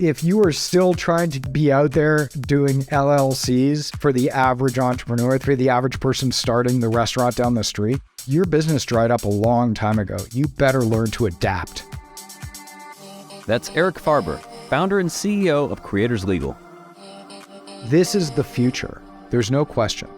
If you are still trying to be out there doing LLCs for the average entrepreneur, for the average person starting the restaurant down the street, your business dried up a long time ago. You better learn to adapt. That's Eric Farber, founder and CEO of Creators Legal. This is the future. There's no question.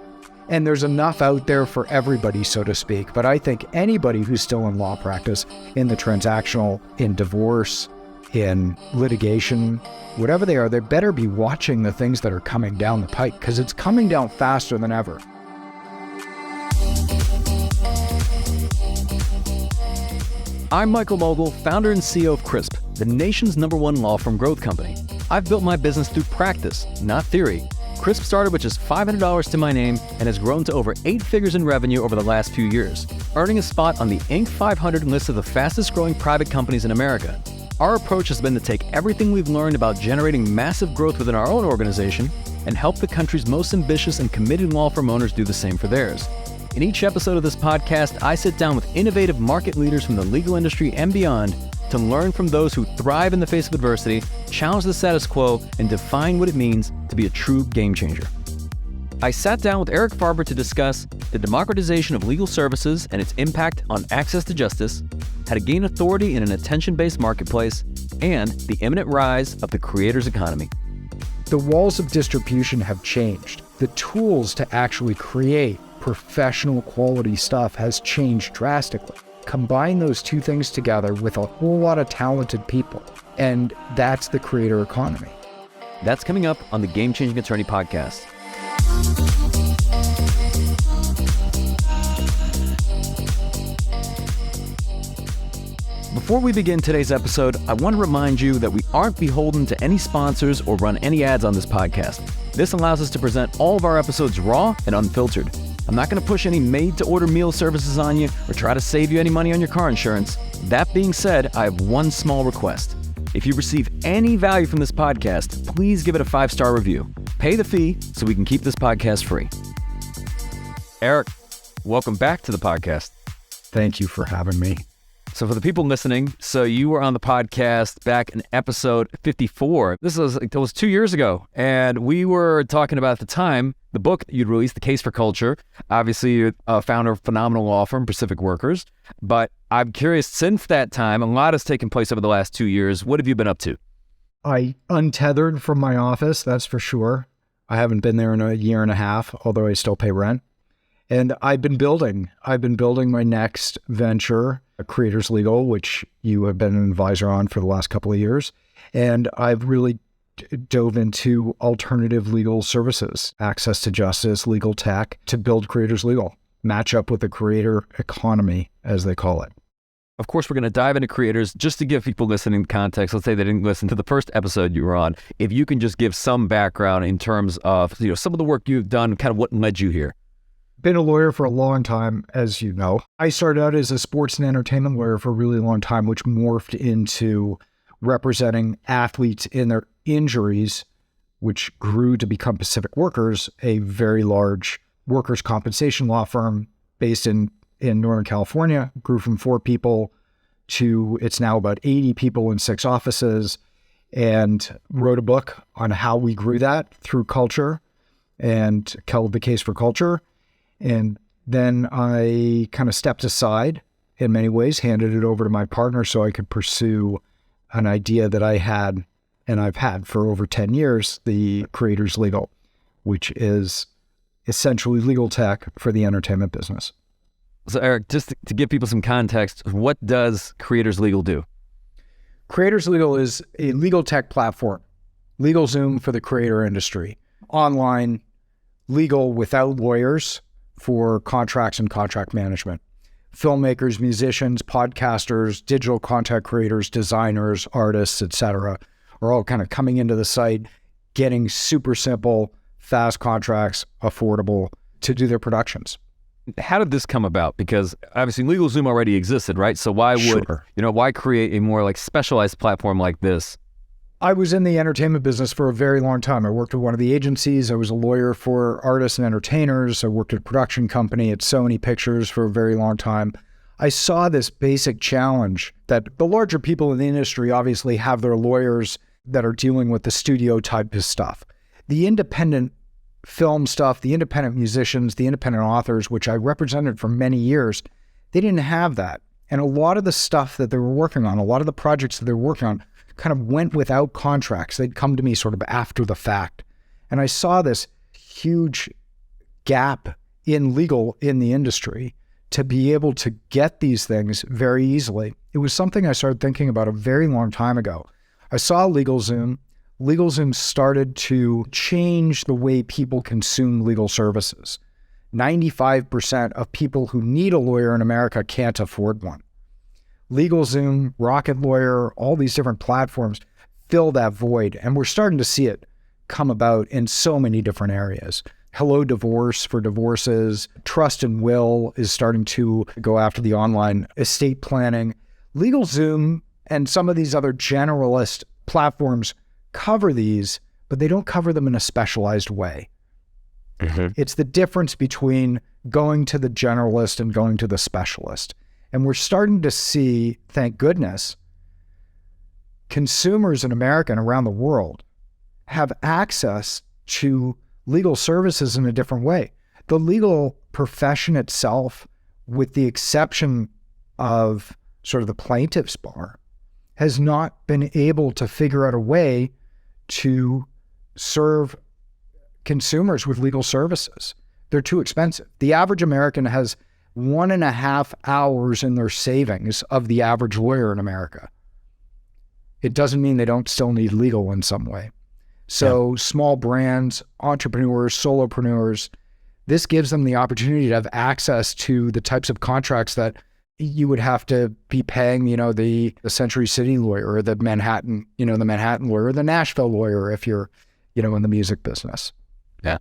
And there's enough out there for everybody, so to speak. But I think anybody who's still in law practice, in the transactional, in divorce, in litigation, whatever they are, they better be watching the things that are coming down the pike, because it's coming down faster than ever. I'm Michael Mogul, founder and CEO of Crisp, the nation's #1 law firm growth company. I've built my business through practice, not theory. Crisp started with just $500 to my name and has grown to over 8 figures in revenue over the last few years, earning a spot on the Inc. 500 list of the fastest growing private companies in America. Our approach has been to take everything we've learned about generating massive growth within our own organization and help the country's most ambitious and committed law firm owners do the same for theirs. In each episode of this podcast, I sit down with innovative market leaders from the legal industry and beyond to learn from those who thrive in the face of adversity, challenge the status quo, and define what it means to be a true game changer. I sat down with Eric Farber to discuss the democratization of legal services and its impact on access to justice, how to gain authority in an attention-based marketplace, and the imminent rise of the creators economy. The walls of distribution have changed. The tools to actually create professional quality stuff has changed drastically. Combine those two things together with a whole lot of talented people, and that's the creator economy. That's coming up on the Game Changing Attorney podcast. Before we begin today's episode, I want to remind you that we aren't beholden to any sponsors or run any ads on this podcast. This allows us to present all of our episodes raw and unfiltered. I'm not going to push any made-to-order meal services on you or try to save you any money on your car insurance. That being said, I have one small request. If you receive any value from this podcast, please give it a 5-star review. Pay the fee so we can keep this podcast free. Eric, welcome back to the podcast. Thank you for having me. So for the people listening, so you were on the podcast back in episode 54. It was 2 years ago. And we were talking about at the time, the book that you'd released, The Case for Culture. Obviously, you're a founder of a phenomenal law firm, Pacific Workers. But I'm curious, since that time, a lot has taken place over the last 2 years. What have you been up to? I untethered from my office, that's for sure. I haven't been there in a year and a half, although I still pay rent. And I've been building my next venture, Creators Legal, which you have been an advisor on for the last couple of years. And I've really dove into alternative legal services, access to justice, legal tech, to build Creators Legal, match up with the creator economy, as they call it. Of course, we're going to dive into creators. Just to give people listening context, let's say they didn't listen to the first episode you were on. If you can just give some background in terms of some of the work you've done, kind of what led you here. Been a lawyer for a long time, as you know. I started out as a sports and entertainment lawyer for a really long time, which morphed into representing athletes in their injuries, which grew to become Pacific Workers, a very large workers' compensation law firm based in Northern California. Grew from 4 people to it's now about 80 people in 6 offices, and wrote a book on how we grew that through culture and called The Case for Culture. And then I kind of stepped aside in many ways, handed it over to my partner so I could pursue an idea that I had, and I've had for over 10 years, the Creators Legal, which is essentially legal tech for the entertainment business. So Eric, just to give people some context, what does Creators Legal do? Creators Legal is a legal tech platform, LegalZoom for the creator industry, online legal without lawyers for contracts and contract management. Filmmakers, musicians, podcasters, digital content creators, designers, artists, etc., are all kind of coming into the site, getting super simple, fast contracts, affordable to do their productions. How did this come about? Because obviously LegalZoom already existed, right? So why would, why create a more like specialized platform like this? I was in the entertainment business for a very long time. I worked with one of the agencies. I was a lawyer for artists and entertainers. I worked at a production company at Sony Pictures for a very long time. I saw this basic challenge that the larger people in the industry obviously have their lawyers that are dealing with the studio type of stuff. The independent film stuff, the independent musicians, the independent authors, which I represented for many years, they didn't have that. And a lot of the stuff that they were working on, a lot of the projects that they were working on kind of went without contracts. They'd come to me sort of after the fact. And I saw this huge gap in legal in the industry to be able to get these things very easily. It was something I started thinking about a very long time ago. I saw LegalZoom. LegalZoom started to change the way people consume legal services. 95% of people who need a lawyer in America can't afford one. LegalZoom, Rocket Lawyer, all these different platforms fill that void. And we're starting to see it come about in so many different areas. Hello Divorce for divorces. Trust and Will is starting to go after the online estate planning. LegalZoom and some of these other generalist platforms cover these, but they don't cover them in a specialized way. It's the difference between going to the generalist and going to the specialist. And we're starting to see, thank goodness, consumers in America and around the world have access to legal services in a different way. The legal profession itself, with the exception of sort of the plaintiff's bar, has not been able to figure out a way to serve consumers with legal services. They're too expensive. The average American has 1.5 hours in their savings of the average lawyer in America. It doesn't mean they don't still need legal in some way. So small brands, entrepreneurs, solopreneurs, this gives them the opportunity to have access to the types of contracts that you would have to be paying, the Century City lawyer or the Manhattan lawyer or the Nashville lawyer if you're, in the music business. Yeah.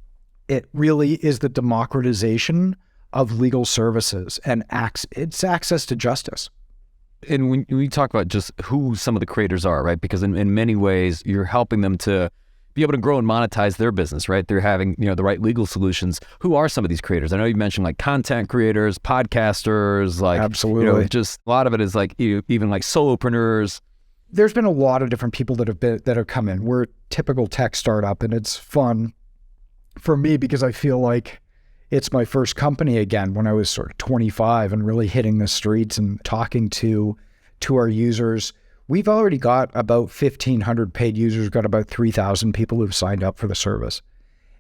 It really is the democratization of legal services and it's access to justice. And when we talk about just who some of the creators are, right? Because in many ways, you're helping them to be able to grow and monetize their business, right? They're having, the right legal solutions. Who are some of these creators? I know you mentioned like content creators, podcasters, like, absolutely. Just a lot of it is like even like solopreneurs. There's been a lot of different people that have come in. We're a typical tech startup, and it's fun for me because I feel like it's my first company again when I was sort of 25 and really hitting the streets and talking to our users. We've already got about 1,500 paid users, got about 3,000 people who've signed up for the service.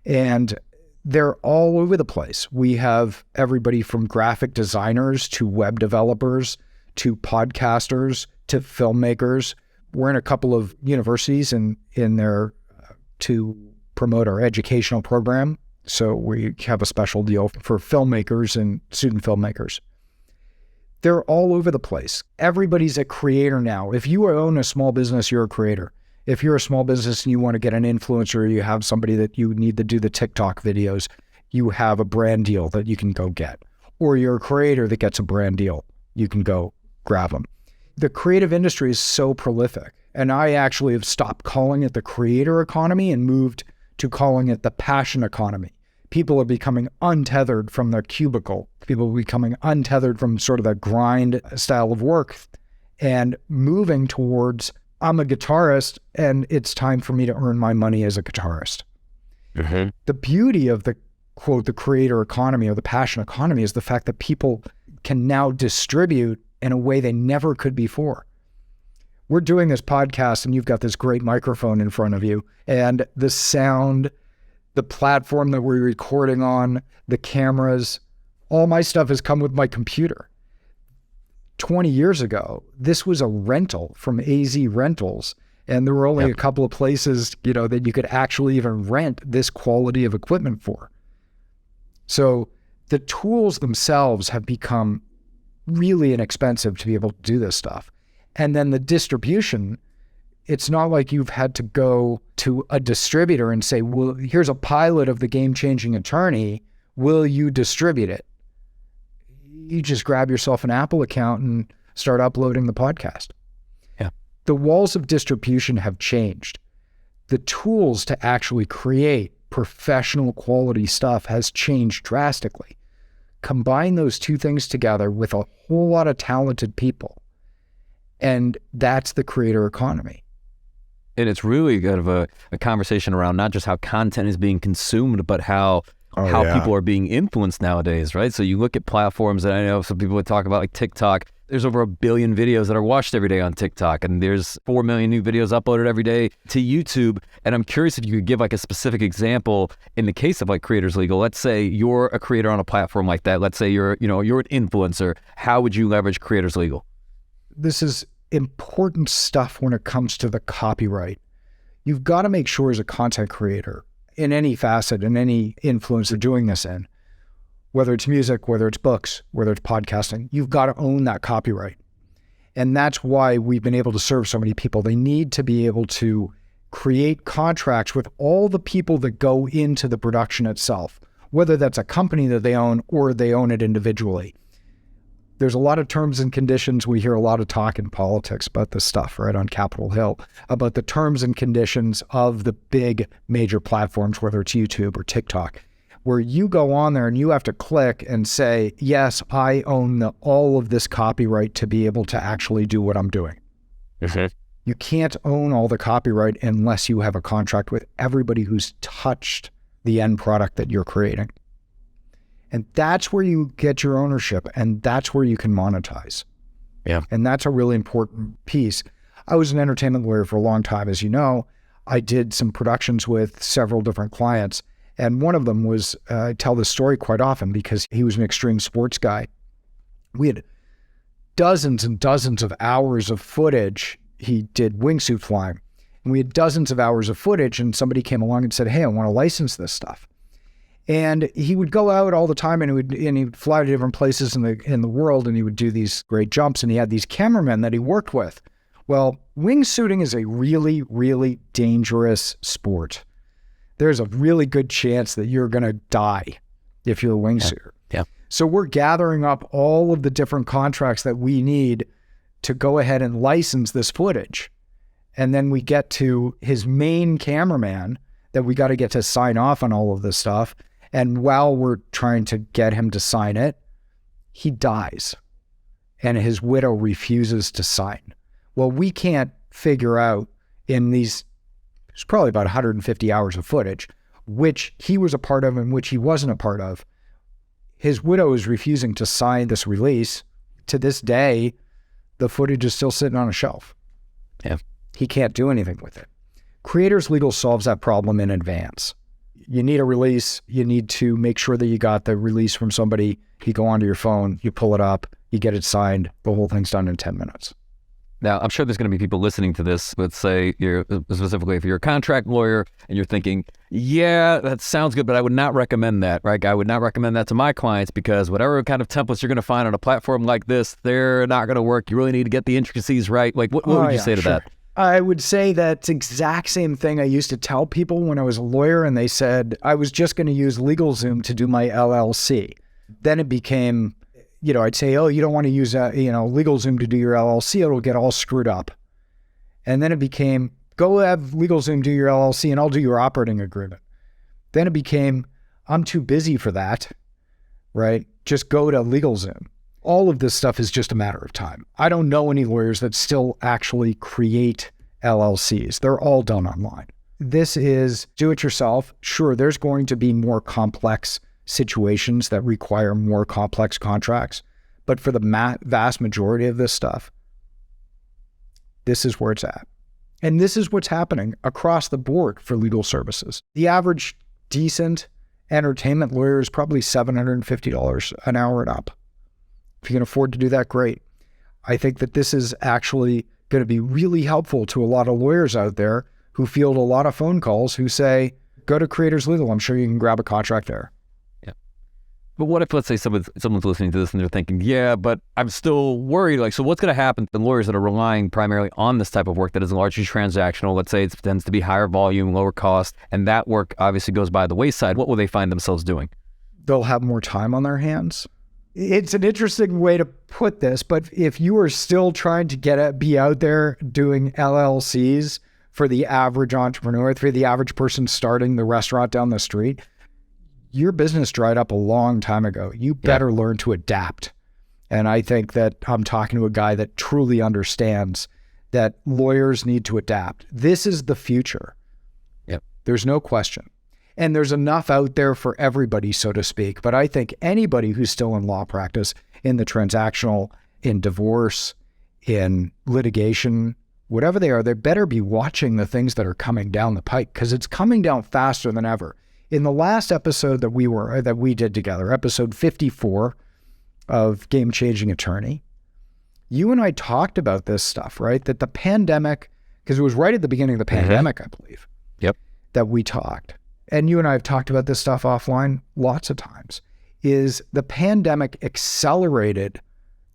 And they're all over the place. We have everybody from graphic designers to web developers to podcasters to filmmakers. We're in a couple of universities in there to promote our educational program. So we have a special deal for filmmakers and student filmmakers. They're all over the place. Everybody's a creator now. If you own a small business, you're a creator. If you're a small business and you want to get an influencer, you have somebody that you need to do the TikTok videos, you have a brand deal that you can go get. Or you're a creator that gets a brand deal, you can go grab them. The creative industry is so prolific. And I actually have stopped calling it the creator economy and moved to calling it the passion economy. People are becoming untethered from their cubicle. People are becoming untethered from sort of that grind style of work and moving towards, I'm a guitarist and it's time for me to earn my money as a guitarist. The beauty of the, quote, the creator economy or the passion economy is the fact that people can now distribute in a way they never could before. We're doing this podcast and you've got this great microphone in front of you and the sound, the platform that we're recording on, the cameras, all my stuff has come with my computer. 20 years ago, this was a rental from AZ Rentals, and there were only a couple of places, that you could actually even rent this quality of equipment for. So the tools themselves have become really inexpensive to be able to do this stuff. And then the distribution, it's not like you've had to go to a distributor and say, well, here's a pilot of the game-changing attorney. Will you distribute it? You just grab yourself an Apple account and start uploading the podcast. Yeah. The walls of distribution have changed. The tools to actually create professional quality stuff has changed drastically. Combine those two things together with a whole lot of talented people, and that's the creator economy. And it's really kind of a conversation around not just how content is being consumed, but how people are being influenced nowadays, right? So you look at platforms, and I know some people would talk about like TikTok. There's over 1 billion videos that are watched every day on TikTok, and there's 4 million new videos uploaded every day to YouTube. And I'm curious if you could give like a specific example in the case of like Creators Legal. Let's say you're a creator on a platform like that. Let's say you're an influencer. How would you leverage Creators Legal? This is important stuff when it comes to the copyright. You've got to make sure as a content creator in any facet, in any influence they're doing this in, whether it's music, whether it's books, whether it's podcasting, you've got to own that copyright. And that's why we've been able to serve so many people. They need to be able to create contracts with all the people that go into the production itself, whether that's a company that they own or they own it individually. There's a lot of terms and conditions. We hear a lot of talk in politics about this stuff, right, on Capitol Hill, about the terms and conditions of the big major platforms, whether it's YouTube or TikTok, where you go on there and you have to click and say, yes, I own all of this copyright to be able to actually do what I'm doing. Mm-hmm. You can't own all the copyright unless you have a contract with everybody who's touched the end product that you're creating. And that's where you get your ownership, and that's where you can monetize. Yeah. And that's a really important piece. I was an entertainment lawyer for a long time, as you know. I did some productions with several different clients, and one of them was, I tell this story quite often because he was an extreme sports guy. We had dozens and dozens of hours of footage. He did wingsuit flying, and we had dozens of hours of footage, and somebody came along and said, hey, I want to license this stuff. And he would go out all the time, and he would fly to different places in the world, and he would do these great jumps, and he had these cameramen that he worked with. Well, wingsuiting is a really, really dangerous sport. There's a really good chance that you're going to die if you're a wingsuiter. Yeah. So we're gathering up all of the different contracts that we need to go ahead and license this footage. And then we get to his main cameraman that we got to get to sign off on all of this stuff. And while we're trying to get him to sign it, he dies. And his widow refuses to sign. Well, we can't figure out in these, it's probably about 150 hours of footage, which he was a part of and which he wasn't a part of. His widow is refusing to sign this release. To this day, the footage is still sitting on a shelf. Yeah. He can't do anything with it. Creators Legal solves that problem in advance. You need a release. You need to make sure that you got the release from somebody. You go onto your phone, you pull it up, you get it signed. The whole thing's done in 10 minutes. Now, I'm sure there's going to be people listening to this, let's say you're specifically if you're a contract lawyer and you're thinking, yeah, that sounds good, but I would not recommend that, right? I would not recommend that to my clients because whatever kind of templates you're going to find on a platform like this, they're not going to work. You really need to get the intricacies right. Like, what would you say to that? I would say that's exact same thing I used to tell people when I was a lawyer, and they said I was just going to use LegalZoom to do my LLC. Then it became, I'd say, oh, you don't want to use LegalZoom to do your LLC. It'll get all screwed up. And then it became, go have LegalZoom do your LLC and I'll do your operating agreement. Then it became, I'm too busy for that, right? Just go to LegalZoom. All of this stuff is just a matter of time. I don't know any lawyers that still actually create LLCs. They're all done online. This is do it yourself. Sure, there's going to be more complex situations that require more complex contracts, but for the vast majority of this stuff, this is where it's at. And this is what's happening across the board for legal services. The average decent entertainment lawyer is probably $750 an hour and up. If you can afford to do that, great. I think that this is actually going to be really helpful to a lot of lawyers out there who field a lot of phone calls who say, go to Creators Legal. I'm sure you can grab a contract there. Yeah. But what if, let's say someone's listening to this and they're thinking, yeah, but I'm still worried. Like, so what's going to happen to the lawyers that are relying primarily on this type of work that is largely transactional? Let's say it tends to be higher volume, lower cost, and that work obviously goes by the wayside. What will they find themselves doing? They'll have more time on their hands. It's an interesting way to put this, but if you are still trying to be out there doing LLCs for the average entrepreneur, for the average person starting the restaurant down the street, your business dried up a long time ago. You better learn to adapt. And I think that I'm talking to a guy that truly understands that lawyers need to adapt. This is the future. Yep. There's no question. And there's enough out there for everybody, so to speak. But I think anybody who's still in law practice, in the transactional, in divorce, in litigation, whatever they are, they better be watching the things that are coming down the pike, because it's coming down faster than ever. In the last episode that we did together, episode 54 of Game Changing Attorney, you and I talked about this stuff, right? That the pandemic, because it was right at the beginning of the pandemic, I believe, that we talked. And you and I have talked about this stuff offline lots of times, is the pandemic accelerated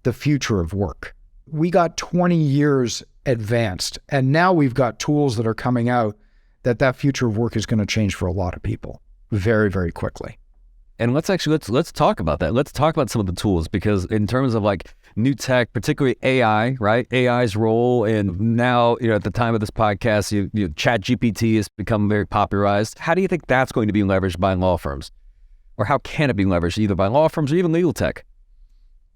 the future of work. We got 20 years advanced, and now we've got tools that are coming out that future of work is going to change for a lot of people very, very quickly. And let's talk about that. Let's talk about some of the tools, because in terms of like new tech, particularly AI, right? AI's role, and now, at the time of this podcast, ChatGPT has become very popularized. How do you think that's going to be leveraged by law firms? Or how can it be leveraged either by law firms or even legal tech?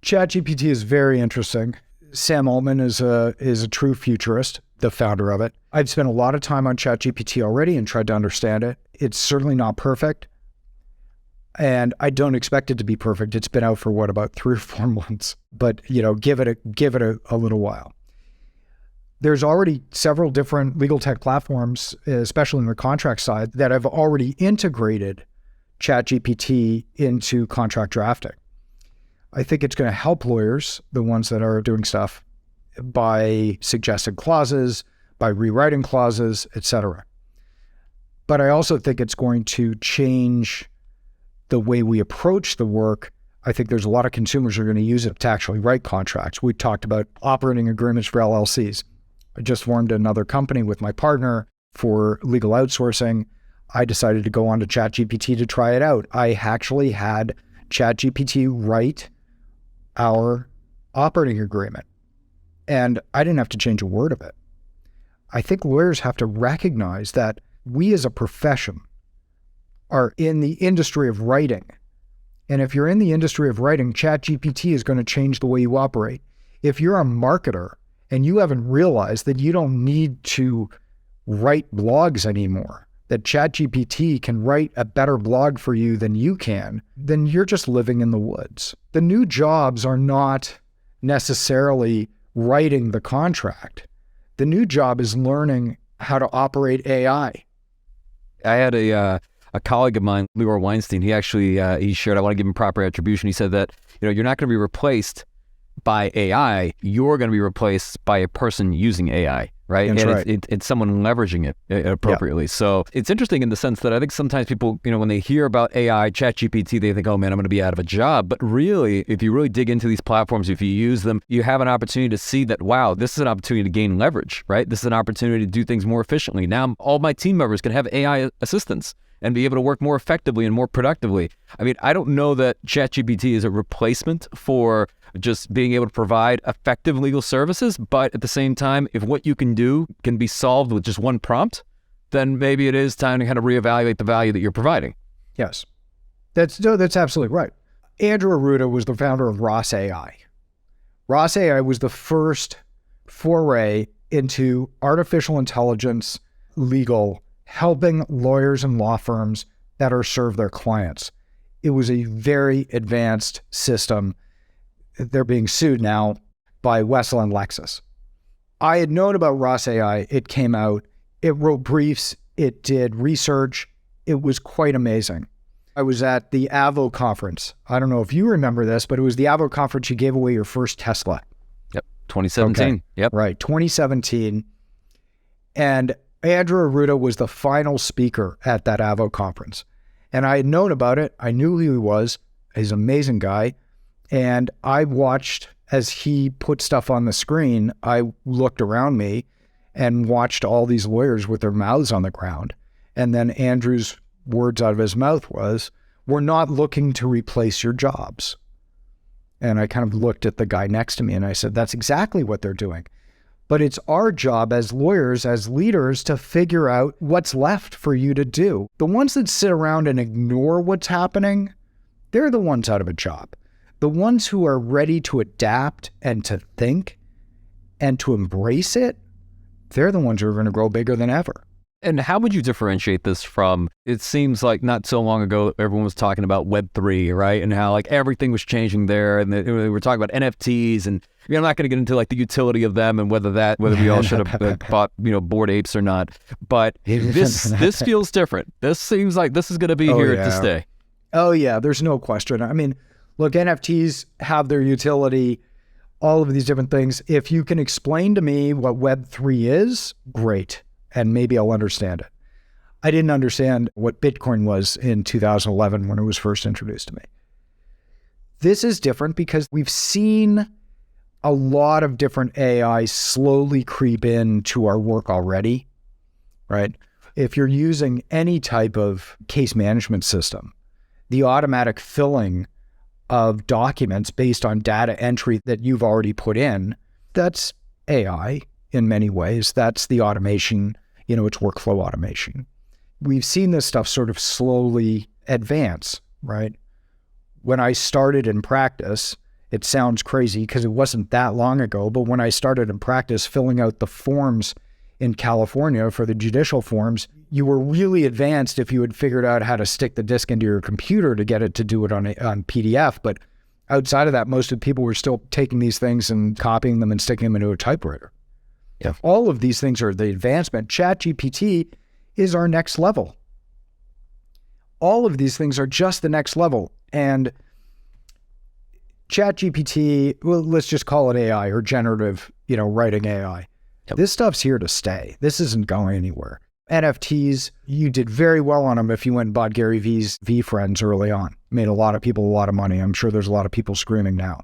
ChatGPT is very interesting. Sam Altman is a true futurist, the founder of it. I've spent a lot of time on ChatGPT already and tried to understand it. It's certainly not perfect. And I don't expect it to be perfect. It's been out for about 3 or 4 months, but give it a little while. There's already several different legal tech platforms, especially in the contract side, that have already integrated ChatGPT into contract drafting. I think it's going to help lawyers, the ones that are doing stuff, by suggesting clauses, by rewriting clauses, etc. But I also think it's going to change the way we approach the work. I think there's a lot of consumers who are going to use it to actually write contracts. We talked about operating agreements for LLCs. I just formed another company with my partner for legal outsourcing. I decided to go on to ChatGPT to try it out. I actually had ChatGPT write our operating agreement, and I didn't have to change a word of it. I think lawyers have to recognize that we as a profession are in the industry of writing. And if you're in the industry of writing, ChatGPT is going to change the way you operate. If you're a marketer and you haven't realized that you don't need to write blogs anymore, that ChatGPT can write a better blog for you than you can, then you're just living in the woods. The new jobs are not necessarily writing the contract. The new job is learning how to operate AI. I had a colleague of mine, Leroy Weinstein, he actually, he shared, I want to give him proper attribution. He said that, you're not going to be replaced by AI, you're going to be replaced by a person using AI, right? That's and right. it's someone leveraging it appropriately. Yeah. So it's interesting in the sense that I think sometimes people, when they hear about AI, ChatGPT, they think, oh man, I'm going to be out of a job. But really, if you really dig into these platforms, if you use them, you have an opportunity to see that, wow, this is an opportunity to gain leverage, right? This is an opportunity to do things more efficiently. Now all my team members can have AI assistants and be able to work more effectively and more productively. I mean, I don't know that ChatGPT is a replacement for just being able to provide effective legal services, but at the same time, if what you can do can be solved with just one prompt, then maybe it is time to kind of reevaluate the value that you're providing. Yes, that's absolutely right. Andrew Arruda was the founder of Ross AI. Ross AI was the first foray into artificial intelligence legal, helping lawyers and law firms that are serve their clients. It was a very advanced system. They're being sued now by Wessel and Lexis. I had known about Ross AI. It came out. It wrote briefs. It did research. It was quite amazing. I was at the AVO conference. I don't know if you remember this, but it was the AVO conference. You gave away your first Tesla. Yep, 2017. Okay. Yep. Right, 2017. And Andrew Arruda was the final speaker at that AVO conference. And I had known about it. I knew who he was. He's an amazing guy. And I watched as he put stuff on the screen. I looked around me and watched all these lawyers with their mouths on the ground. And then Andrew's words out of his mouth was, "We're not looking to replace your jobs." And I kind of looked at the guy next to me and I said, that's exactly what they're doing. But it's our job as lawyers, as leaders, to figure out what's left for you to do. The ones that sit around and ignore what's happening, they're the ones out of a job. The ones who are ready to adapt and to think and to embrace it, they're the ones who are going to grow bigger than ever. And how would you differentiate this from, it seems like not so long ago, everyone was talking about Web3, right? And how like everything was changing there. And they were talking about NFTs, and I'm not going to get into like the utility of them and whether we all should have bought, Bored Apes or not. But this feels different. This seems like this is going to be here to stay. Oh yeah, there's no question. I mean, look, NFTs have their utility, all of these different things. If you can explain to me what Web3 is, great. And maybe I'll understand it. I didn't understand what Bitcoin was in 2011 when it was first introduced to me. This is different because we've seen a lot of different AI slowly creep into our work already, right? If you're using any type of case management system, the automatic filling of documents based on data entry that you've already put in, that's AI in many ways. That's the automation. It's workflow automation. We've seen this stuff sort of slowly advance, right? When I started in practice, it sounds crazy because it wasn't that long ago, but when I started in practice filling out the forms in California for the judicial forms, you were really advanced if you had figured out how to stick the disk into your computer to get it to do it on PDF. But outside of that, most of the people were still taking these things and copying them and sticking them into a typewriter. Yeah. All of these things are the advancement. ChatGPT is our next level. All of these things are just the next level. And ChatGPT, well, let's just call it AI or generative, writing AI. Yep. This stuff's here to stay. This isn't going anywhere. NFTs, you did very well on them if you went and bought Gary V's VFriends early on. Made a lot of people a lot of money. I'm sure there's a lot of people screaming now.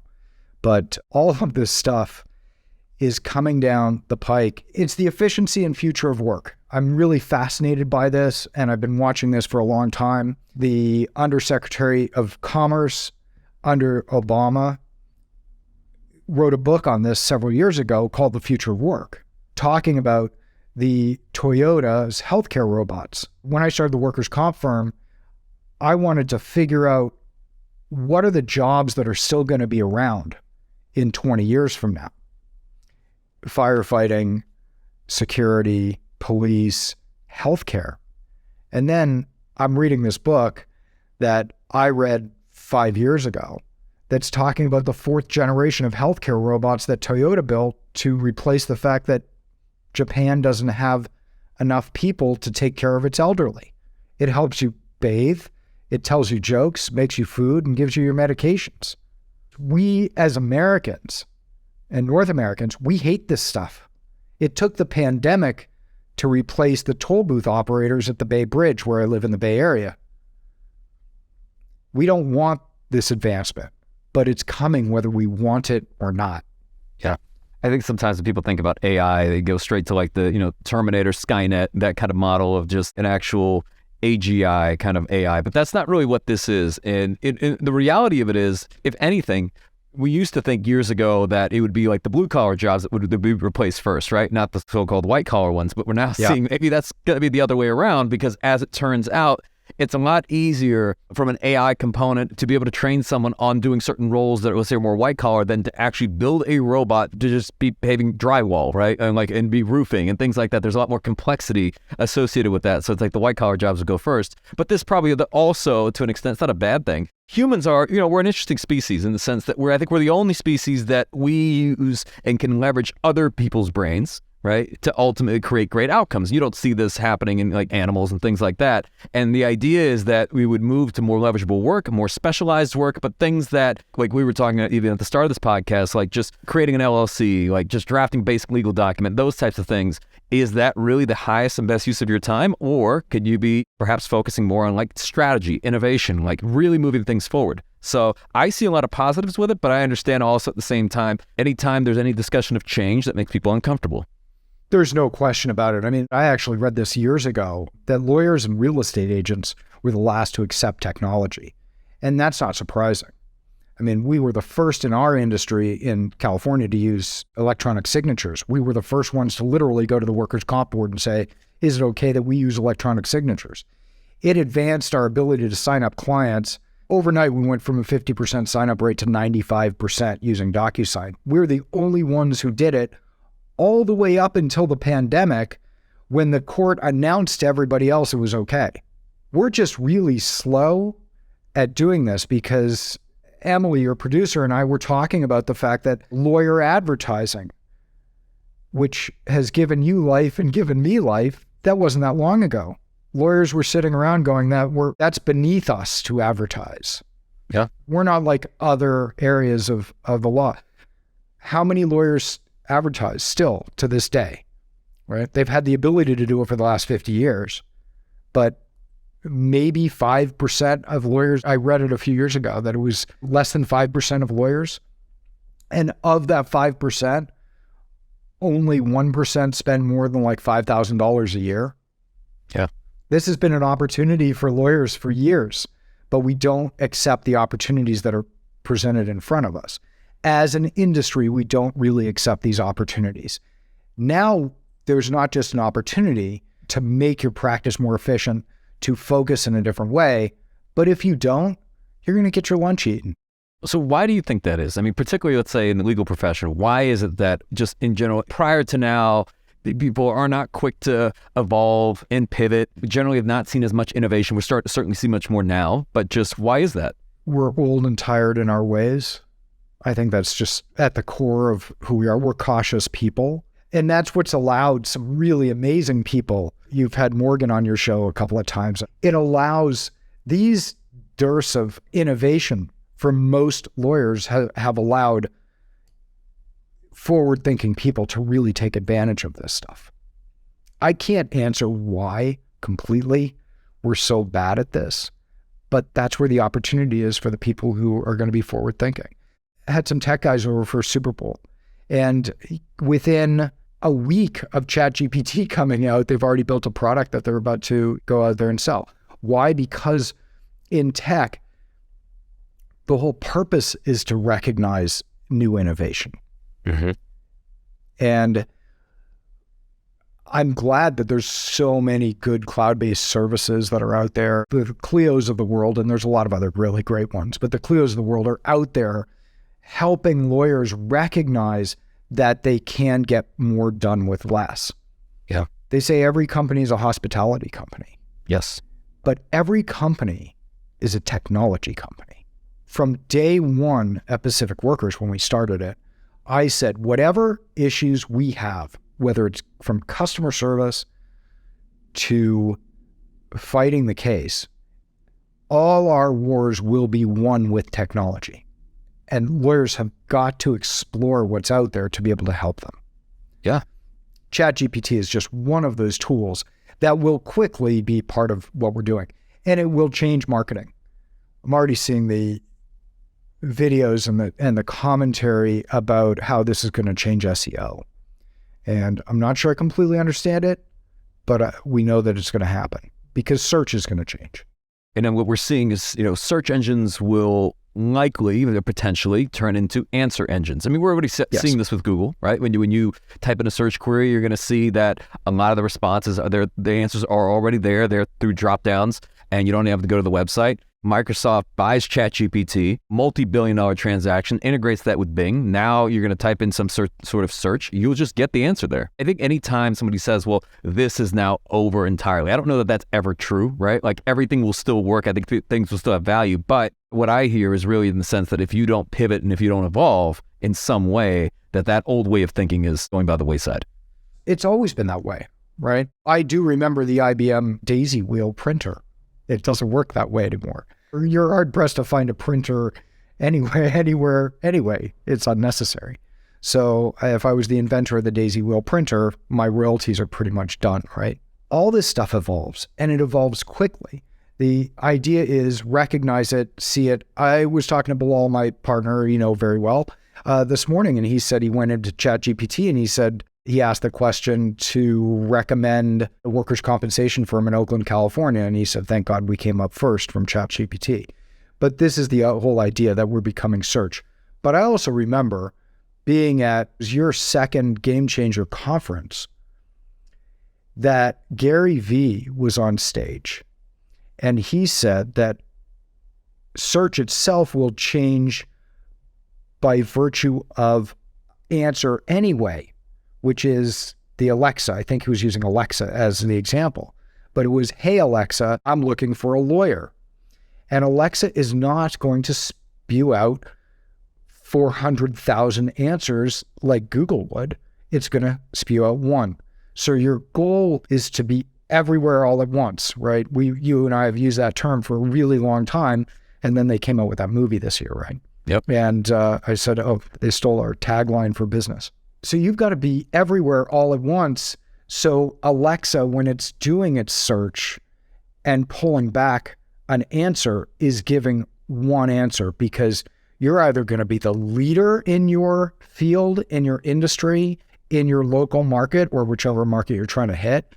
But all of this stuff is coming down the pike. It's the efficiency and future of work. I'm really fascinated by this, and I've been watching this for a long time. The Undersecretary of Commerce under Obama wrote a book on this several years ago called The Future of Work, talking about the Toyota's healthcare robots. When I started the workers' comp firm, I wanted to figure out what are the jobs that are still going to be around in 20 years from now. Firefighting, security, police, healthcare. And then I'm reading this book that I read 5 years ago that's talking about the 4th generation of healthcare robots that Toyota built to replace the fact that Japan doesn't have enough people to take care of its elderly. It helps you bathe, it tells you jokes, makes you food, and gives you your medications. We as Americans and North Americans, we hate this stuff. It took the pandemic to replace the toll booth operators at the Bay Bridge where I live in the Bay Area. We don't want this advancement, but it's coming whether we want it or not. Yeah. I think sometimes when people think about AI, they go straight to like the, Terminator, Skynet, that kind of model of just an actual AGI kind of AI, but that's not really what this is. And the reality of it is, if anything, we used to think years ago that it would be like the blue collar jobs that would be replaced first, right? Not the so-called white collar ones, but we're now seeing maybe that's going to be the other way around, because as it turns out, it's a lot easier from an AI component to be able to train someone on doing certain roles that, let's say, are more white collar than to actually build a robot to just be paving drywall, right? And be roofing and things like that. There's a lot more complexity associated with that. So it's like the white collar jobs would go first. But this probably also, to an extent, it's not a bad thing. Humans are, we're an interesting species in the sense that I think we're the only species that we use and can leverage other people's brains, right, to ultimately create great outcomes. You don't see this happening in like animals and things like that. And the idea is that we would move to more leverageable work, more specialized work, but things that, like we were talking about even at the start of this podcast, like just creating an LLC, like just drafting basic legal document, those types of things. Is that really the highest and best use of your time? Or could you be perhaps focusing more on like strategy, innovation, like really moving things forward? So I see a lot of positives with it, but I understand also at the same time, anytime there's any discussion of change that makes people uncomfortable. There's no question about it. I mean, I actually read this years ago that lawyers and real estate agents were the last to accept technology. And that's not surprising. I mean, we were the first in our industry in California to use electronic signatures. We were the first ones to literally go to the workers' comp board and say, is it okay that we use electronic signatures? It advanced our ability to sign up clients. Overnight, we went from a 50% sign-up rate to 95% using DocuSign. We're the only ones who did it all the way up until the pandemic when the court announced to everybody else it was okay. We're just really slow at doing this because Emily, your producer, and I were talking about the fact that lawyer advertising, which has given you life and given me life, that wasn't that long ago. Lawyers were sitting around going, that's beneath us to advertise. Yeah. We're not like other areas of the law. How many lawyers advertise still to this day, right? They've had the ability to do it for the last 50 years, but maybe 5% of lawyers, I read it a few years ago, that it was less than 5% of lawyers. And of that 5%, only 1% spend more than like $5,000 a year. Yeah. This has been an opportunity for lawyers for years, but we don't accept the opportunities that are presented in front of us. As an industry, we don't really accept these opportunities. Now, there's not just an opportunity to make your practice more efficient, to focus in a different way, but if you don't, you're going to get your lunch eaten. So why do you think that is? I mean, particularly, let's say in the legal profession, why is it that just in general, prior to now, people are not quick to evolve and pivot? We generally have not seen as much innovation. We're starting to certainly see much more now, but just why is that? We're old and tired in our ways. I think that's just at the core of who we are. We're cautious people. And that's what's allowed some really amazing people. You've had Morgan on your show a couple of times. It allows these dearths of innovation for most lawyers have allowed forward-thinking people to really take advantage of this stuff. I can't answer why completely we're so bad at this, but that's where the opportunity is for the people who are going to be forward-thinking. I had some tech guys over for Super Bowl, and within a week of ChatGPT coming out, they've already built a product that they're about to go out there and sell. Why? Because in tech, the whole purpose is to recognize new innovation. Mm-hmm. And I'm glad that there's so many good cloud-based services that are out there. The Clios of the world, and there's a lot of other really great ones, but the Clios of the world are out there helping lawyers recognize that they can get more done with less. Yeah. They say every company is a hospitality company. Yes. But every company is a technology company. From day one at Pacific Workers, when we started it, I said, whatever issues we have, whether it's from customer service to fighting the case, all our wars will be won with technology. And lawyers have got to explore what's out there to be able to help them. Yeah. ChatGPT is just one of those tools that will quickly be part of what we're doing. And it will change marketing. I'm already seeing the videos and the commentary about how this is going to change SEO. And I'm not sure I completely understand it, but we know that it's going to happen because search is going to change. And then what we're seeing is, search engines will likely, potentially, turn into answer engines. I mean, we're already seeing this with Google, right? When you type in a search query, you're going to see that a lot of the responses are there. The answers are already there. They're through drop downs, and you don't have to go to the website. Microsoft buys ChatGPT, multi-billion-dollar transaction, integrates that with Bing. Now you're going to type in some sort of search. You'll just get the answer there. I think anytime somebody says, well, this is now over entirely, I don't know that that's ever true, right? Like everything will still work. I think things will still have value. But what I hear is really in the sense that if you don't pivot and if you don't evolve in some way, that old way of thinking is going by the wayside. It's always been that way, right? I do remember the IBM Daisy wheel printer. It doesn't work that way anymore. You're hard-pressed to find a printer anywhere. It's unnecessary. So if I was the inventor of the Daisy wheel printer, my royalties are pretty much done, right? All this stuff evolves, and it evolves quickly. The idea is recognize it, see it. I was talking to Bilal, my partner, very well, this morning, and he said he went into ChatGPT and he asked the question to recommend a workers' compensation firm in Oakland, California. And he said, thank God we came up first from ChatGPT. But this is the whole idea that we're becoming search. But I also remember being at your second Game Changer conference that Gary Vee was on stage. And he said that search itself will change by virtue of answer anyway. which is the Alexa. I think he was using Alexa as the example, but it was, hey, Alexa, I'm looking for a lawyer. And Alexa is not going to spew out 400,000 answers like Google would. It's going to spew out one. So your goal is to be everywhere all at once, right? You and I have used that term for a really long time. And then they came out with that movie this year, right? Yep. And I said, oh, they stole our tagline for business. So you've got to be everywhere all at once. So Alexa, when it's doing its search and pulling back an answer, is giving one answer, because you're either going to be the leader in your field, in your industry, in your local market, or whichever market you're trying to hit,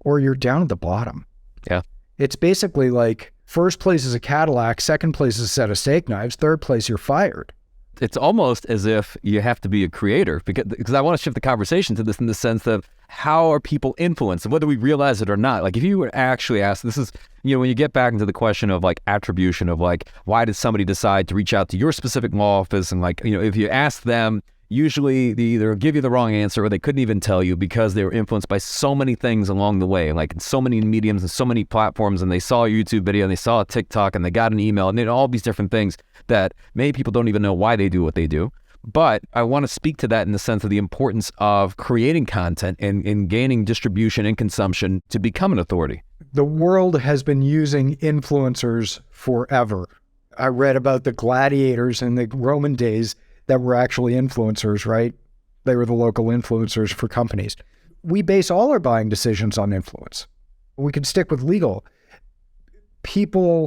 or you're down at the bottom. Yeah. It's basically like first place is a Cadillac, second place is a set of steak knives, third place you're fired. It's almost as if you have to be a creator, because I want to shift the conversation to this in the sense of how are people influenced, and whether we realize it or not. Like if you were actually asked, this is, when you get back into the question of like attribution of like, why did somebody decide to reach out to your specific law office? And like, if you ask them, usually they either give you the wrong answer or they couldn't even tell you, because they were influenced by so many things along the way, like so many mediums and so many platforms, and they saw a YouTube video and they saw a TikTok and they got an email and all these different things that many people don't even know why they do what they do. But I want to speak to that in the sense of the importance of creating content and gaining distribution and consumption to become an authority. The world has been using influencers forever. I read about the gladiators in the Roman days that were actually influencers, right? They were the local influencers for companies. We base all our buying decisions on influence. We can stick with legal. If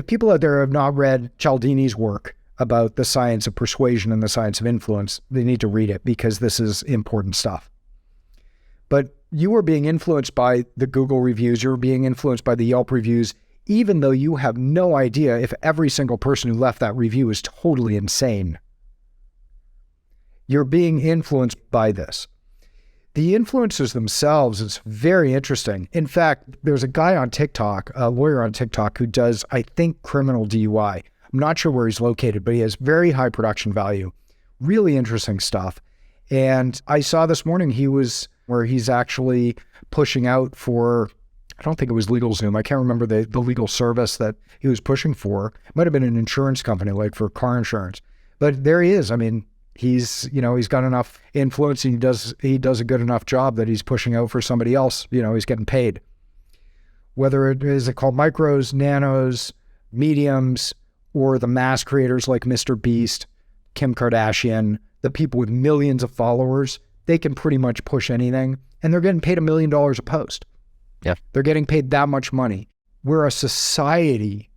people out there have not read Cialdini's work about the science of persuasion and the science of influence, they need to read it, because this is important stuff. But you are being influenced by the Google reviews, you're being influenced by the Yelp reviews, even though you have no idea if every single person who left that review is totally insane. You're being influenced by this. The influencers themselves is very interesting. In fact, there's a guy on TikTok, a lawyer on TikTok, who does, I think, criminal DUI. I'm not sure where he's located, but he has very high production value. Really interesting stuff. And I saw this morning where he's actually pushing out for, I don't think it was LegalZoom. I can't remember the legal service that he was pushing for. It might have been an insurance company, like for car insurance. But there he is. I mean, he's got enough influence, and he does a good enough job that he's pushing out for somebody else. He's getting paid. Whether it is called micros, nanos, mediums, or the mass creators like Mr. Beast, Kim Kardashian, the people with millions of followers, they can pretty much push anything, and they're getting paid $1 million a post. Yeah. They're getting paid that much money. We're a society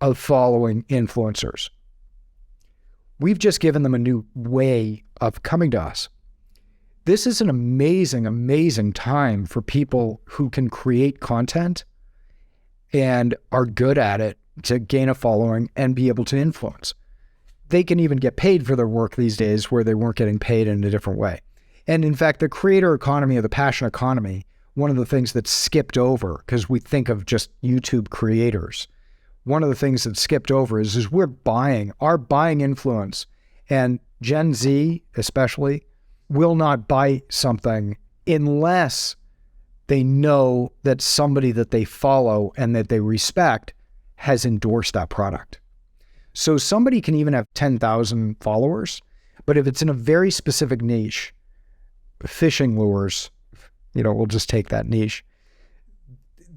of following influencers. We've just given them a new way of coming to us. This is an amazing, amazing time for people who can create content and are good at it to gain a following and be able to influence. They can even get paid for their work these days, where they weren't getting paid in a different way. And in fact, the creator economy or the passion economy, one of the things that's skipped over, because we think of just YouTube creators, one of the things that's skipped over is our buying influence. And Gen Z especially will not buy something unless they know that somebody that they follow and that they respect has endorsed that product. So somebody can even have 10,000 followers, but if it's in a very specific niche, fishing lures, we'll just take that niche,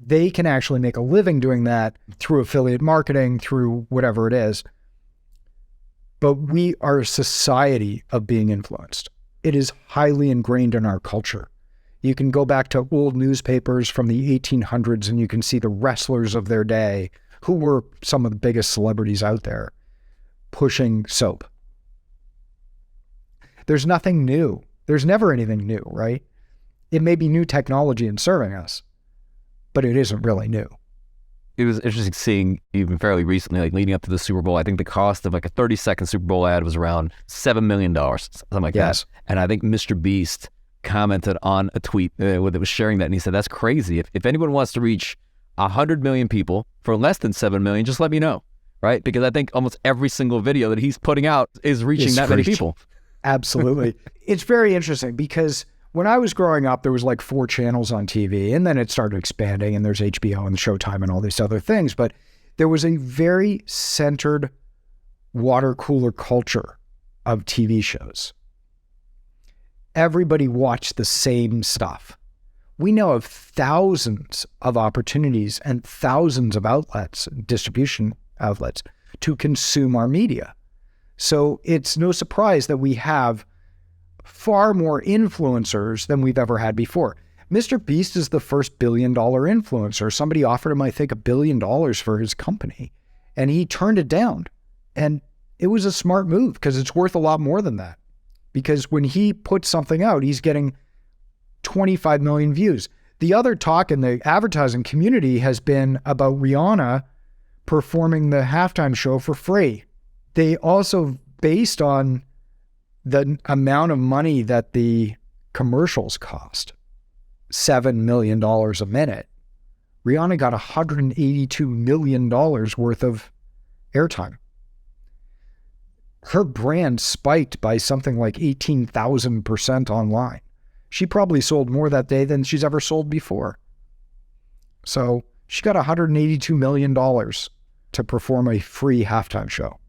they can actually make a living doing that through affiliate marketing, through whatever it is. But we are a society of being influenced. It is highly ingrained in our culture. You can go back to old newspapers from the 1800s and you can see the wrestlers of their day, who were some of the biggest celebrities out there, pushing soap. There's nothing new. There's never anything new, right? It may be new technology in serving us, but it isn't really new. It was interesting seeing, even fairly recently, like leading up to the Super Bowl, I think the cost of like a 30-second Super Bowl ad was around $7 million, something like that. And I think Mr. Beast commented on a tweet that was sharing that, and he said, that's crazy. If anyone wants to reach 100 million people for less than 7 million, just let me know, right? Because I think almost every single video that he's putting out is reaching that many people. Absolutely. It's very interesting because when I was growing up, there was like 4 channels on TV, and then it started expanding, and there's HBO and Showtime and all these other things. But there was a very centered water cooler culture of TV shows. Everybody watched the same stuff. We know of thousands of opportunities and thousands of outlets, distribution outlets, to consume our media. So it's no surprise that we have far more influencers than we've ever had before. Mr. Beast is the first $1 billion influencer. Somebody offered him, I think, $1 billion for his company, and he turned it down. And it was a smart move because it's worth a lot more than that. Because when he puts something out, he's getting 25 million views. The other talk in the advertising community has been about Rihanna performing the halftime show for free. They also, based on the amount of money that the commercials cost, $7 million a minute, Rihanna got $182 million worth of airtime. Her brand spiked by something like 18,000% online. She probably sold more that day than she's ever sold before. So she got $182 million to perform a free halftime show.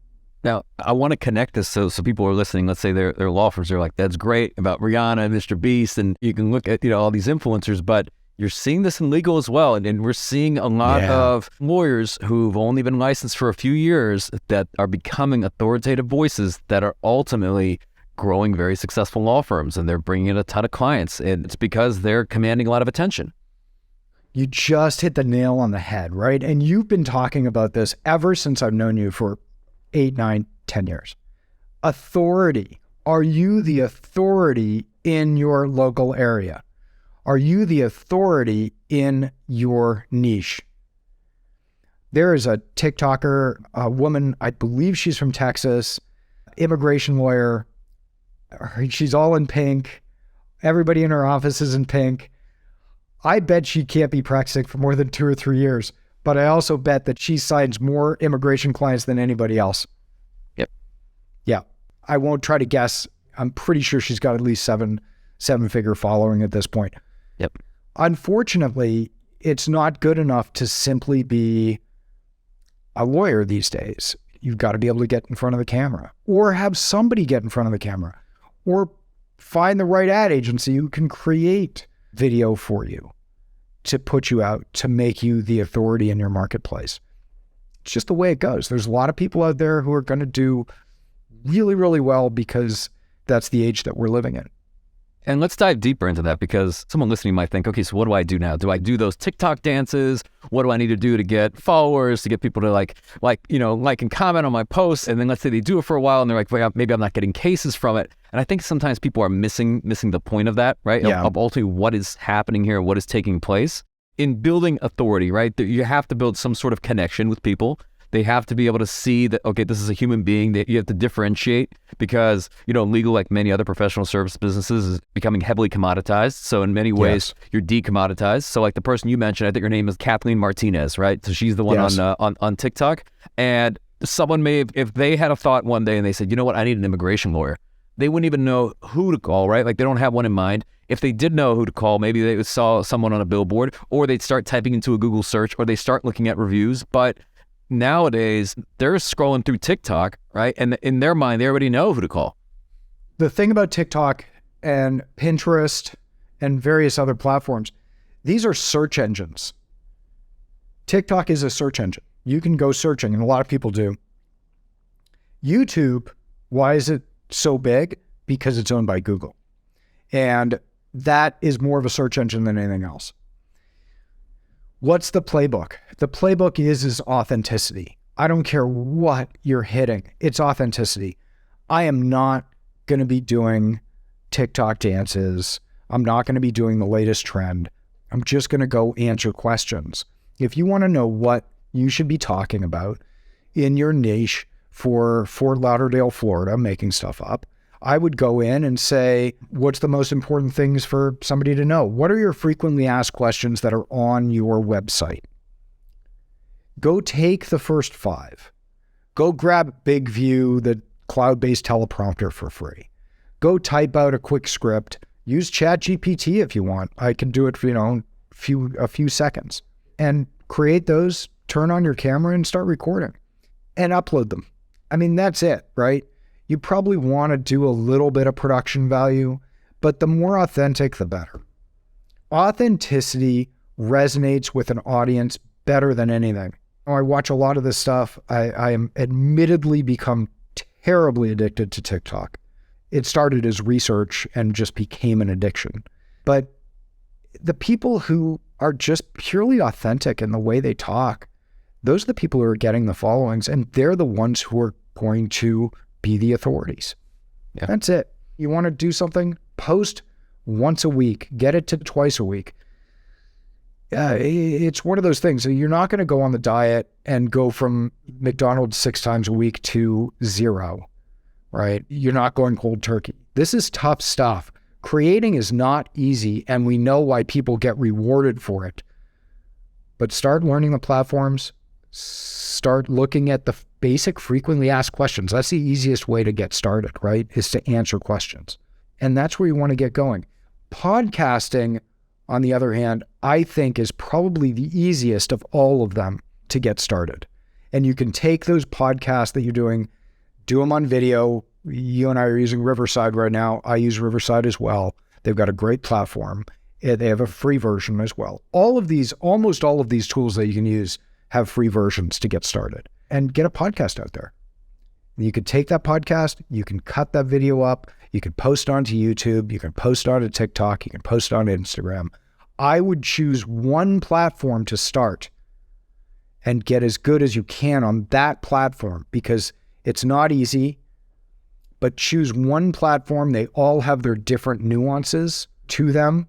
Now, I want to connect this so people are listening. Let's say they're law firms. They're like, that's great about Rihanna and Mr. Beast, and you can look at all these influencers, but you're seeing this in legal as well. And we're seeing a lot of lawyers who've only been licensed for a few years that are becoming authoritative voices that are ultimately growing very successful law firms, and they're bringing in a ton of clients. And it's because they're commanding a lot of attention. You just hit the nail on the head, right? And you've been talking about this ever since I've known you for 8, 9, 10 years. Authority. Are you the authority in your local area? Are you the authority in your niche? There is a TikToker, a woman, I believe she's from Texas, immigration lawyer. She's all in pink. Everybody in her office is in pink. I bet she can't be practicing for more than 2 or 3 years. But I also bet that she signs more immigration clients than anybody else. Yep. Yeah. I won't try to guess. I'm pretty sure she's got at least seven-figure following at this point. Yep. Unfortunately, it's not good enough to simply be a lawyer these days. You've got to be able to get in front of the camera, or have somebody get in front of the camera, or find the right ad agency who can create video for you to put you out, to make you the authority in your marketplace. It's just the way it goes. There's a lot of people out there who are going to do really, really well because that's the age that we're living in. And let's dive deeper into that, because someone listening might think, okay, so what do I do now? Do I do those TikTok dances? What do I need to do to get followers, to get people to like and comment on my posts? And then let's say they do it for a while and they're like, well, maybe I'm not getting cases from it. And I think sometimes people are missing the point of that, right? Yeah. Of ultimately what is happening here, what is taking place. In building authority, right? You have to build some sort of connection with people. They have to be able to see that, okay, this is a human being, that you have to differentiate, because, legal, like many other professional service businesses, is becoming heavily commoditized. So in many ways, you're decommoditized. So like the person you mentioned, I think her name is Kathleen Martinez, right? So she's the one on TikTok. And someone may have, if they had a thought one day and they said, you know what, I need an immigration lawyer, they wouldn't even know who to call, right? Like they don't have one in mind. If they did know who to call, maybe they saw someone on a billboard, or they'd start typing into a Google search, or they start looking at reviews. But nowadays, they're scrolling through TikTok, right? And in their mind, they already know who to call. The thing about TikTok and Pinterest and various other platforms, these are search engines. TikTok is a search engine. You can go searching, and a lot of people do. YouTube, why is it so big? Because it's owned by Google. And that is more of a search engine than anything else. What's the playbook? The playbook is authenticity. I don't care what you're hitting. It's authenticity. I am not going to be doing TikTok dances. I'm not going to be doing the latest trend. I'm just going to go answer questions. If you want to know what you should be talking about in your niche for Fort Lauderdale, Florida, making stuff up, I would go in and say, what's the most important things for somebody to know? What are your frequently asked questions that are on your website? Go take the first 5. Go grab BigView, the cloud-based teleprompter, for free. Go type out a quick script. Use ChatGPT if you want. I can do it for, a few seconds. And create those, turn on your camera and start recording and upload them. I mean, that's it, right? You probably want to do a little bit of production value, but the more authentic, the better. Authenticity resonates with an audience better than anything. I watch a lot of this stuff. I am admittedly become terribly addicted to TikTok. It started as research and just became an addiction. But the people who are just purely authentic in the way they talk, those are the people who are getting the followings, and they're the ones who are going to be the authorities. Yeah. That's it. You want to do something? Post once a week. Get it to twice a week. It's one of those things. So you're not going to go on the diet and go from McDonald's 6 times a week to 0, right? You're not going cold turkey. This is tough stuff. Creating is not easy, and we know why people get rewarded for it. But start learning the platforms. Start looking at the basic frequently asked questions. That's the easiest way to get started, right? Is to answer questions. And that's where you want to get going. Podcasting, on the other hand, I think is probably the easiest of all of them to get started. And you can take those podcasts that you're doing, do them on video. You and I are using Riverside right now. I use Riverside as well. They've got a great platform. They have a free version as well. Almost all of these tools that you can use have free versions to get started and get a podcast out there. You could take that podcast, you can cut that video up, you can post onto YouTube, you can post onto TikTok, you can post on Instagram. I would choose one platform to start and get as good as you can on that platform, because it's not easy, but choose one platform. They all have their different nuances to them.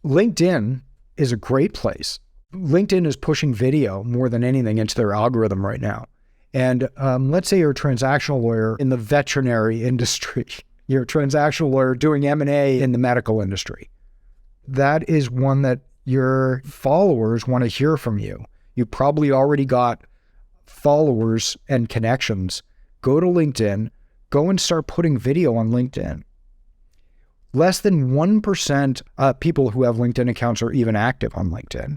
LinkedIn is a great place. LinkedIn is pushing video more than anything into their algorithm right now. And let's say you're a transactional lawyer in the veterinary industry. You're a transactional lawyer doing M&A in the medical industry. That is one that your followers want to hear from you. You probably already got followers and connections. Go to LinkedIn, go and start putting video on LinkedIn. Less than 1% people who have LinkedIn accounts are even active on LinkedIn.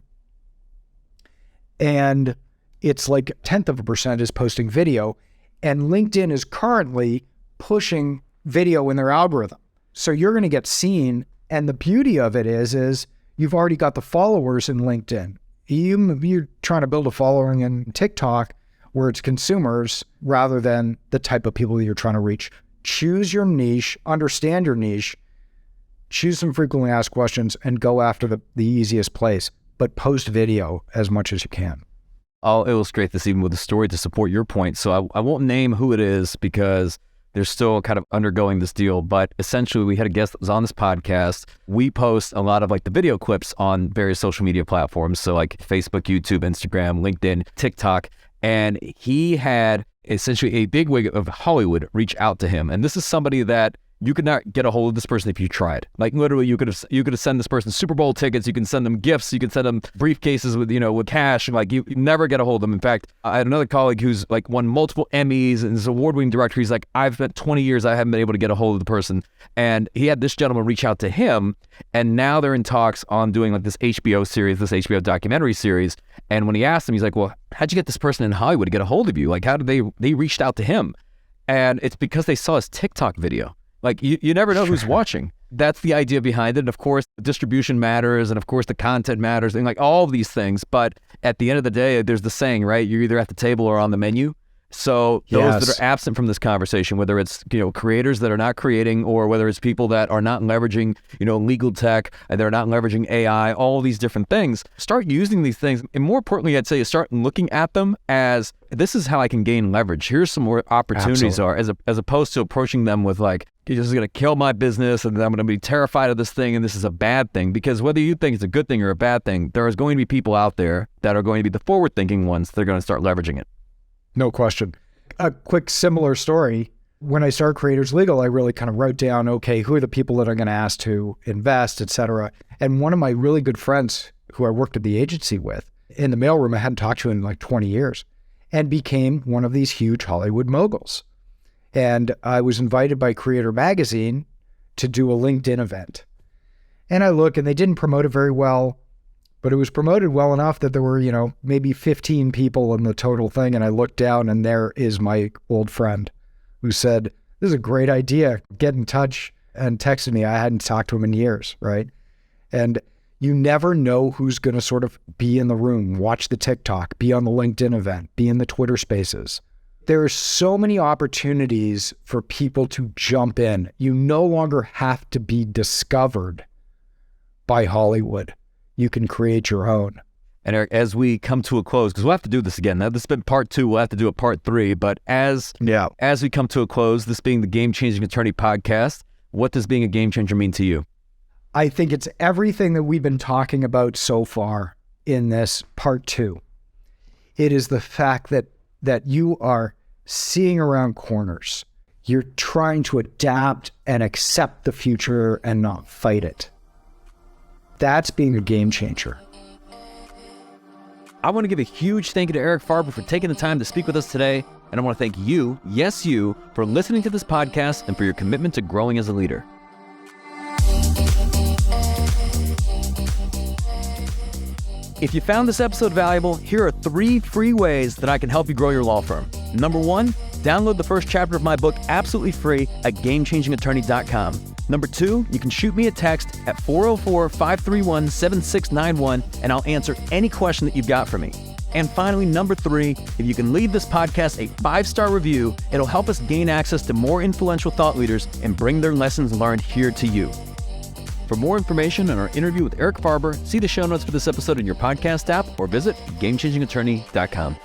And it's like 1/10% is posting video. And LinkedIn is currently pushing video in their algorithm. So you're going to get seen. And the beauty of it is you've already got the followers in LinkedIn. You're trying to build a following in TikTok where it's consumers rather than the type of people you're trying to reach. Choose your niche, understand your niche, choose some frequently asked questions, and go after the easiest place. But post video as much as you can. I'll illustrate this even with a story to support your point. So I won't name who it is because they're still kind of undergoing this deal, but essentially we had a guest that was on this podcast. We post a lot of like the video clips on various social media platforms. So like Facebook, YouTube, Instagram, LinkedIn, TikTok. And he had essentially a bigwig of Hollywood reach out to him. And this is somebody that you could not get a hold of this person if you tried. Like literally you could have sent this person Super Bowl tickets, you can send them gifts, you can send them briefcases with cash, and like you never get a hold of them. In fact, I had another colleague who's like won multiple Emmys and is an award-winning director. He's like, I've spent 20 years, I haven't been able to get a hold of the person. And he had this gentleman reach out to him, and now they're in talks on doing like this HBO series, this HBO documentary series. And when he asked him, he's like, well, how'd you get this person in Hollywood to get a hold of you? Like, how did they reached out to him? And it's because they saw his TikTok video. Like, you never know who's watching. That's the idea behind it. And of course, the distribution matters. And of course, the content matters. And like all of these things. But at the end of the day, there's the saying, right? You're either at the table or on the menu. So those that are absent from this conversation, whether it's, creators that are not creating, or whether it's people that are not leveraging, legal tech, and they're not leveraging AI, all these different things, start using these things. And more importantly, I'd say, start looking at them as, this is how I can gain leverage. Here's some more opportunities are, as opposed to approaching them with like, you're just going to kill my business and I'm going to be terrified of this thing and this is a bad thing. Because whether you think it's a good thing or a bad thing, there is going to be people out there that are going to be the forward-thinking ones that are going to start leveraging it. No question. A quick similar story. When I started Creators Legal, I really kind of wrote down, okay, who are the people that I'm going to ask to invest, et cetera. And one of my really good friends who I worked at the agency with, in the mailroom, I hadn't talked to in like 20 years, and became one of these huge Hollywood moguls. And I was invited by Creator Magazine to do a LinkedIn event. And I look, and they didn't promote it very well, but it was promoted well enough that there were, maybe 15 people in the total thing. And I looked down, and there is my old friend who said, "This is a great idea. Get in touch," and texted me. I hadn't talked to him in years, right? And you never know who's going to sort of be in the room, watch the TikTok, be on the LinkedIn event, be in the Twitter spaces. There are so many opportunities for people to jump in. You no longer have to be discovered by Hollywood. You can create your own. And Eric, as we come to a close, because we'll have to do this again. Now, this has been part 2. We'll have to do a part 3. But as we come to a close, this being the Game Changing Attorney podcast, what does being a game changer mean to you? I think it's everything that we've been talking about so far in this part 2. It is the fact that you are seeing around corners. You're trying to adapt and accept the future and not fight it. That's being a game changer. I want to give a huge thank you to Eric Farber for taking the time to speak with us today. And I want to thank you, yes you, for listening to this podcast and for your commitment to growing as a leader. If you found this episode valuable, here are 3 free ways that I can help you grow your law firm. Number 1, download the first chapter of my book absolutely free at GameChangingAttorney.com. Number 2, you can shoot me a text at 404-531-7691 and I'll answer any question that you've got for me. And finally, number 3, if you can leave this podcast a 5-star review, it'll help us gain access to more influential thought leaders and bring their lessons learned here to you. For more information on our interview with Eric Farber, see the show notes for this episode in your podcast app or visit GameChangingAttorney.com.